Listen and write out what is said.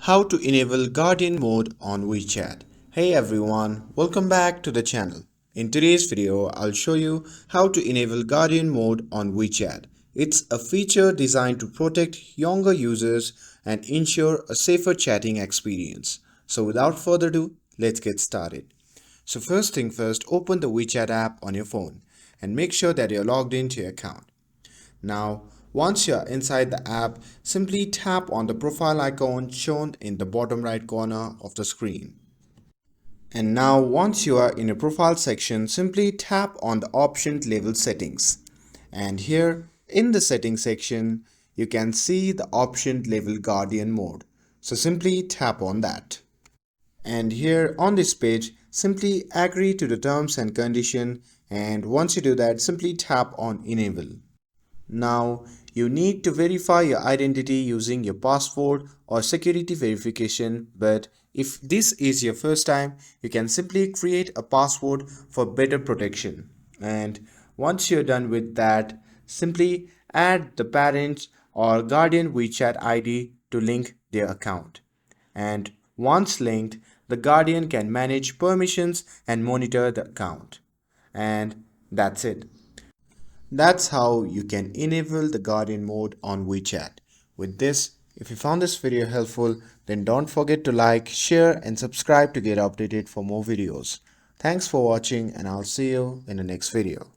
How to enable Guardian mode on WeChat. Hey everyone, welcome back to the channel. In today's video, I'll show you how to enable Guardian mode on WeChat. It's a feature designed to protect younger users and ensure a safer chatting experience. So without further ado, let's get started. So first thing first, open the WeChat app on your phone and make sure that you're logged into your account. Now, once you're inside the app, simply tap on the profile icon shown in the bottom right corner of the screen. And now, once you are in a profile section, simply tap on the option label settings. And here in the settings section, you can see the option label Guardian mode. So simply tap on that. And here on this page, simply agree to the terms and condition. And once you do that, simply tap on enable. Now, you need to verify your identity using your password or security verification, but if this is your first time, you can simply create a password for better protection. And once you're done with that, simply add the parents or guardian WeChat ID to link their account. And once linked, the guardian can manage permissions and monitor the account. And that's it. That's how you can enable the Guardian mode on WeChat. With this, if you found this video helpful, then don't forget to like, share and subscribe to get updated for more videos. Thanks for watching and I'll see you in the next video.